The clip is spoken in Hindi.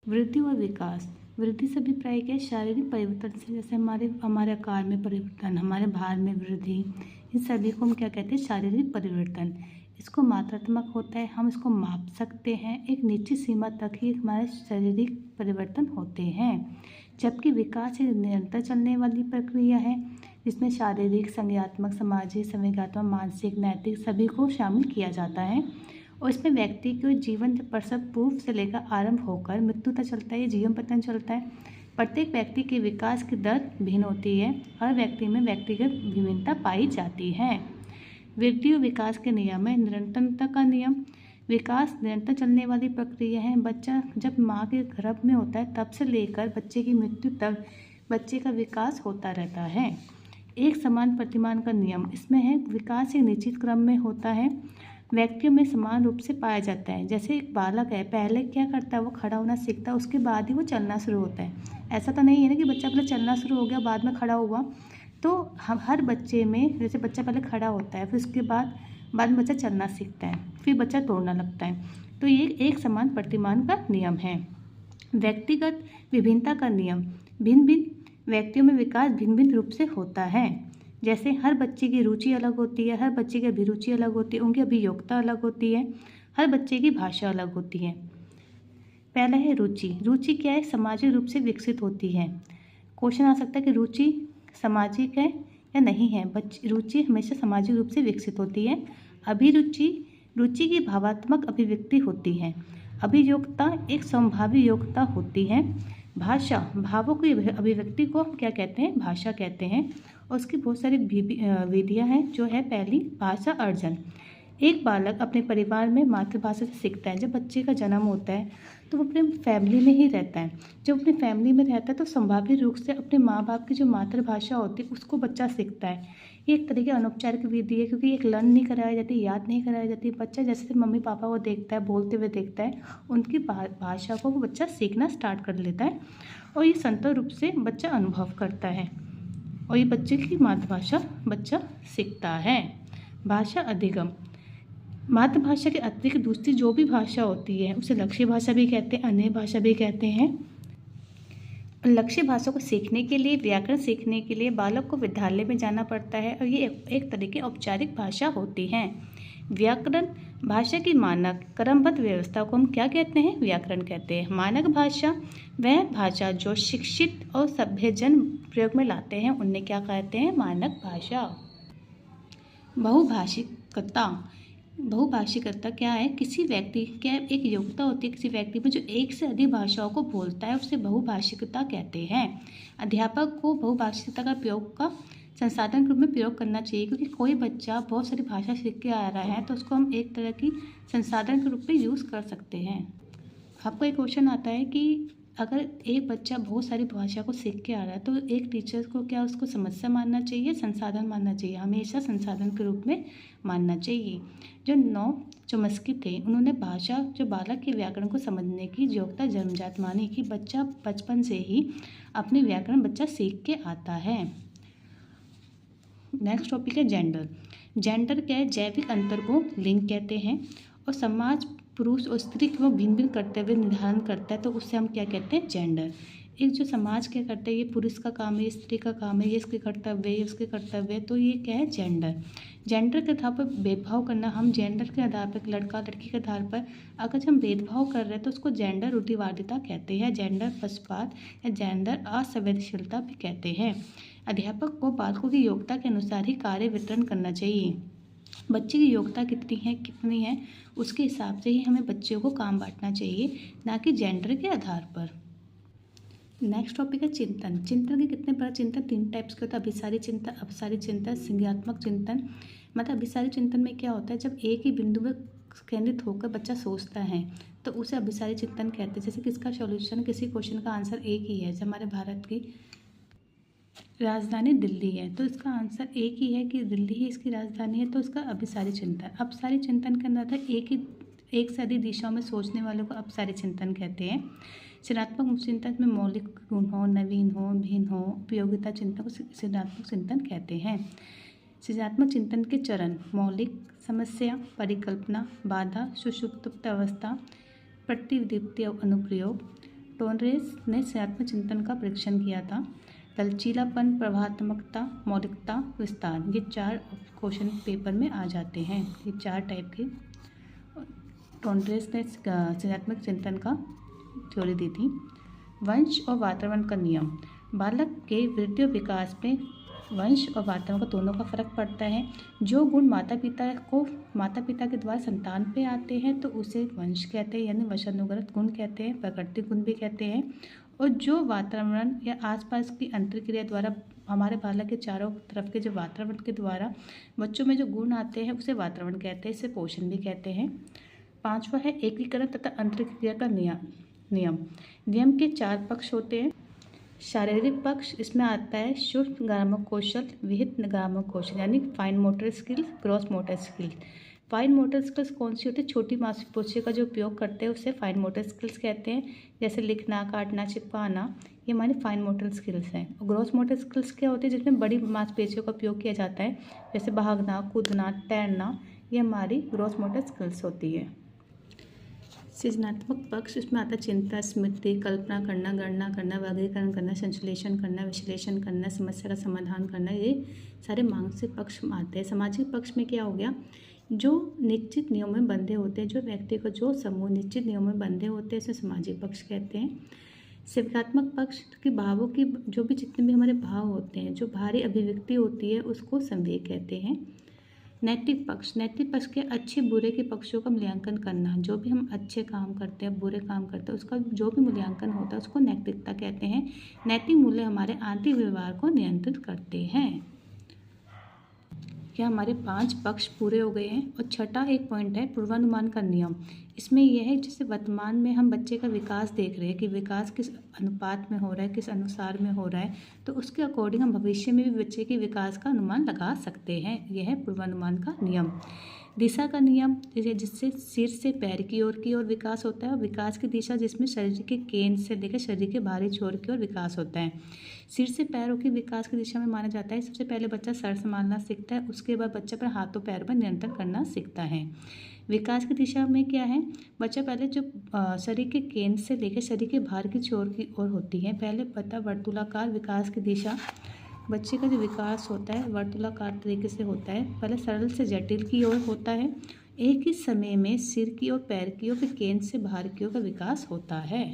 वृद्धि और विकास। वृद्धि से अभिप्राय क्या है? शारीरिक परिवर्तन से, जैसे हमारे आकार में परिवर्तन, हमारे भार में वृद्धि, इन सभी को हम क्या कहते हैं? शारीरिक परिवर्तन। इसको मात्रात्मक होता है, हम इसको माप सकते हैं, एक निश्चित सीमा तक ही हमारे शारीरिक परिवर्तन होते हैं। जबकि विकास एक निरंतर चलने वाली प्रक्रिया है, जिसमें शारीरिक, संज्ञात्मक, सामाजिक, संवेगात्मक, मानसिक, नैतिक सभी को शामिल किया जाता है। और इसमें व्यक्ति के जीवन प्रसव पूर्व से लेकर आरंभ होकर मृत्यु तक चलता है, जीवन पतन चलता है। प्रत्येक व्यक्ति के विकास की दर भिन्न होती है, हर व्यक्ति में व्यक्तिगत विभिन्नता पाई जाती है। वृद्धि और विकास के नियम है। निरंतरता का नियम। विकास निरंतर चलने वाली प्रक्रिया है। बच्चा जब माँ के गर्भ में होता है तब से लेकर बच्चे की मृत्यु तक बच्चे का विकास होता रहता है। एक समान प्रतिमान का नियम। इसमें है विकास एक निश्चित क्रम में होता है, व्यक्तियों में समान रूप से पाया जाता है। जैसे एक बालक है, पहले क्या करता है? वो खड़ा होना सीखता है, उसके बाद ही वो चलना शुरू होता है। ऐसा तो नहीं है ना कि बच्चा पहले चलना शुरू हो गया बाद में खड़ा हुआ। तो हम हर बच्चे में, जैसे बच्चा पहले खड़ा होता है, फिर उसके बाद में बच्चा चलना सीखता है, फिर बच्चा दौड़ना लगता है। तो ये एक समान प्रतिमान का नियम है। व्यक्तिगत विभिन्नता का नियम। भिन्न भिन्न व्यक्तियों में विकास भिन्न भिन्न रूप से होता है। जैसे हर बच्चे की रुचि अलग होती है, हर बच्चे की अभिरुचि अलग होती है, उनकी अभियोग्यता अलग होती है, हर बच्चे की भाषा अलग होती है। पहला है रुचि। रुचि क्या है? सामाजिक रूप से विकसित होती है। क्वेश्चन आ सकता है कि रुचि सामाजिक है या नहीं है? रुचि हमेशा सामाजिक रूप से विकसित होती है। अभिरुचि, रुचि की भावात्मक अभिव्यक्ति होती है। अभियोग्यता एक संभावी योग्यता होती है। भाषा, भावों की अभिव्यक्ति को हम क्या कहते हैं? भाषा कहते हैं। और उसकी बहुत सारी विधियाँ हैं। जो है पहली, भाषा अर्जन। एक बालक अपने परिवार में मातृभाषा से सीखता है। जब बच्चे का जन्म होता है तो वो अपने फैमिली में ही रहता है। जब अपनी फैमिली में रहता है तो संभावित रूप से अपने माँ बाप की जो मातृभाषा होती है उसको बच्चा सीखता है। ये एक तरीके की अनौपचारिक विधि है, क्योंकि एक लर्न नहीं कराई जाती, याद नहीं कराई जाती। बच्चा जैसे मम्मी पापा को देखता है, बोलते हुए देखता है, उनकी भाषा को वो बच्चा सीखना स्टार्ट कर लेता है और ये संतत रूप से बच्चा अनुभव करता है और ये बच्चे की मातृभाषा बच्चा सीखता है। भाषा अधिगम। मातृभाषा के अतिरिक्त दूसरी जो भी भाषा होती है उसे लक्ष्य भाषा भी कहते हैं, अन्य भाषा भी कहते हैं। लक्ष्य भाषा को सीखने के लिए, व्याकरण सीखने के लिए बालक को विद्यालय में जाना पड़ता है और ये एक तरह की औपचारिक भाषा होती है। व्याकरण भाषा की मानक क्रमबद्ध व्यवस्था को हम क्या कहते हैं? व्याकरण कहते हैं। मानक भाषा वह भाषा जो शिक्षित और सभ्यजन प्रयोग में लाते हैं, उन्हें क्या कहते हैं? मानक भाषा। बहुभाषिकता। बहुभाषिकता क्या है? किसी व्यक्ति क्या एक योग्यता होती है किसी व्यक्ति में जो एक से अधिक भाषाओं को बोलता है, उसे बहुभाषिकता कहते हैं। अध्यापक को बहुभाषिकता का प्रयोग का संसाधन के रूप में प्रयोग करना चाहिए, क्योंकि कोई बच्चा बहुत सारी भाषा सीख के आ रहा है तो उसको हम एक तरह की संसाधन के रूप में यूज़ कर सकते हैं। आपको एक क्वेश्चन आता है कि अगर एक बच्चा बहुत सारी भाषा को सीख के आ रहा है तो एक टीचर को क्या उसको समस्या मानना चाहिए, संसाधन मानना चाहिए? हमेशा संसाधन के रूप में मानना चाहिए। जो 9 चोम्स्की थे, उन्होंने भाषा जो बालक के व्याकरण को समझने की योग्यता जन्मजात मानी कि बच्चा बचपन से ही अपने व्याकरण बच्चा सीख के आता है। नेक्स्ट टॉपिक है जेंडर। जेंडर क्या है? जैविक अंतर को लिंग कहते हैं और समाज पुरुष और स्त्री को भिन्न भिन्न करते हुए निर्धारण करता है, तो उससे हम क्या कहते हैं? जेंडर। एक जो समाज क्या करता है, ये पुरुष का काम है, ये स्त्री का काम है, ये इसके कर्तव्य है, ये उसके कर्तव्य है, तो ये क्या है? जेंडर। जेंडर के आधार पर भेदभाव करना, हम जेंडर के आधार पर लड़का लड़की के आधार पर अगर हम भेदभाव कर रहे हैं तो उसको जेंडर रूढ़िवादिता कहते हैं, जेंडर पक्षपात या जेंडर असंवेदनशीलता भी कहते हैं। अध्यापक को बालकों की योग्यता के अनुसार ही कार्य वितरण करना चाहिए। बच्चे की योग्यता कितनी है उसके हिसाब से ही हमें बच्चों को काम बांटना चाहिए, ना कि जेंडर के आधार पर। नेक्स्ट टॉपिक है चिंतन। चिंतन के कितने प्रकार? चिंतन 3 टाइप्स के होता है, अभिसारी चिंतन, अपसारी चिंतन, संज्ञात्मक चिंतन। मतलब अभिसारी चिंतन में क्या होता है? जब एक ही बिंदु पर केंद्रित होकर बच्चा सोचता है तो उसे अभिसारी चिंतन कहते हैं। जैसे किसका सॉल्यूशन, किसी क्वेश्चन का आंसर एक ही है। जैसे हमारे भारत की राजधानी दिल्ली है तो इसका आंसर एक ही है कि दिल्ली ही इसकी राजधानी है, तो इसका अपसारी चिंतन। अपसारी चिंतन के अंदर एक से अधिक दिशाओं में सोचने वालों को अपसारी चिंतन कहते हैं। सृजनात्मक चिंतन में मौलिक गुण हो, नवीन हो, भिन्न हो, उपयोगिता चिंतन को सृजनात्मक चिंतन कहते हैं। सृजनात्मक चिंतन के चरण: मौलिक, समस्या, परिकल्पना, बाधा, सुषुप्त अवस्था, प्रतिदीप्ति अनुप्रयोग। टोनरेस ने सृजनात्मक चिंतन का परीक्षण किया था। लचीलापन, प्रभावात्मकता, मौलिकता, विस्तार, ये 4 क्वेश्चन पेपर में आ जाते हैं। ये 4 टाइप के टोनरेस ने सृजनात्मक चिंतन का थ्योरी दी थी। वंश और वातावरण का नियम। बालक के वृद्धि और विकास में वंश और वातावरण का दोनों का फर्क पड़ता है। जो गुण माता पिता के द्वारा संतान पे आते हैं तो उसे वंश कहते हैं, यानी वंशानुगत गुण कहते हैं, प्राकृतिक गुण भी कहते हैं। और जो वातावरण या आसपास की अंतर्क्रिया द्वारा हमारे बालक के चारों तरफ के जो वातावरण के द्वारा बच्चों में जो गुण आते हैं उसे वातावरण कहते हैं, इसे पोषण भी कहते हैं। 5वां है एकीकरण तथा अंतर्क्रिया का नियम के 4 पक्ष होते हैं। शारीरिक पक्ष, इसमें आता है सूक्ष्म ग्रामक कौशल, विहित ग्रामक कौशल, यानी fine motor skills, gross motor skills. Fine motor skills कौन सी होती है? छोटी मांसपेशियों का जो उपयोग करते हैं उसे फाइन मोटर स्किल्स कहते हैं, जैसे लिखना, काटना, चिपकाना, ये हमारी फाइन मोटर स्किल्स हैं। और ग्रॉस मोटर स्किल्स क्या होती है? जिसमें बड़ी मांसपेशियों का उपयोग किया जाता है, जैसे भागना, कूदना, तैरना, ये हमारी ग्रॉस मोटर स्किल्स होती है। सृजनात्मक पक्ष, इसमें आता है चिंता, स्मृति, कल्पना करना, गणना करना, वर्गीकरण करना, संश्लेषण करना, विश्लेषण करना, समस्या का समाधान करना, ये सारे मानसिक पक्ष में आते हैं। सामाजिक पक्ष में क्या हो गया? जो निश्चित नियमों में बंधे होते हैं, जो व्यक्ति को जो समूह निश्चित नियमों में बंधे होते हैं, उसे सामाजिक पक्ष कहते हैं। संवेगात्मक पक्ष के भावों की जो भी जितने भी हमारे भाव होते हैं, जो बाहरी अभिव्यक्ति होती है, उसको संवेग कहते हैं। नैतिक पक्ष के अच्छे बुरे के पक्षों का मूल्यांकन करना, जो भी हम अच्छे काम करते हैं, बुरे काम करते हैं, उसका जो भी मूल्यांकन होता है उसको नैतिकता कहते हैं। नैतिक मूल्य हमारे आंतरिक व्यवहार को नियंत्रित करते हैं। क्या हमारे 5 पक्ष पूरे हो गए हैं। और छठा एक पॉइंट है पूर्वानुमान का नियम। इसमें यह है जैसे वर्तमान में हम बच्चे का विकास देख रहे हैं कि विकास किस अनुपात में हो रहा है, किस अनुसार में हो रहा है, तो उसके अकॉर्डिंग हम भविष्य में भी बच्चे के विकास का अनुमान लगा सकते हैं। यह है पूर्वानुमान का नियम। दिशा का नियम, जिससे सिर से पैर की ओर विकास होता है, और विकास की दिशा जिसमें शरीर के केंद्र से लेकर शरीर के बाहरी छोर की ओर विकास होता है। सिर से पैरों के विकास की दिशा में माना जाता है सबसे पहले बच्चा सर संभालना सीखता है, उसके बाद बच्चा पर हाथों पैर पर नियंत्रण करना सीखता है। विकास की दिशा में क्या है? बच्चा पहले जो शरीर के केंद्र से लेकर शरीर के बाहर की छोर की ओर होती है। पहले पता वर्तुलाकार विकास की दिशा, बच्चे का जो विकास होता है वर्तुलाकार तरीके से होता है, पहले सरल से जटिल की ओर होता है। एक ही समय में सिर की ओर, पैर की ओर, फिर केंद्र से बाहर की ओर का विकास होता है।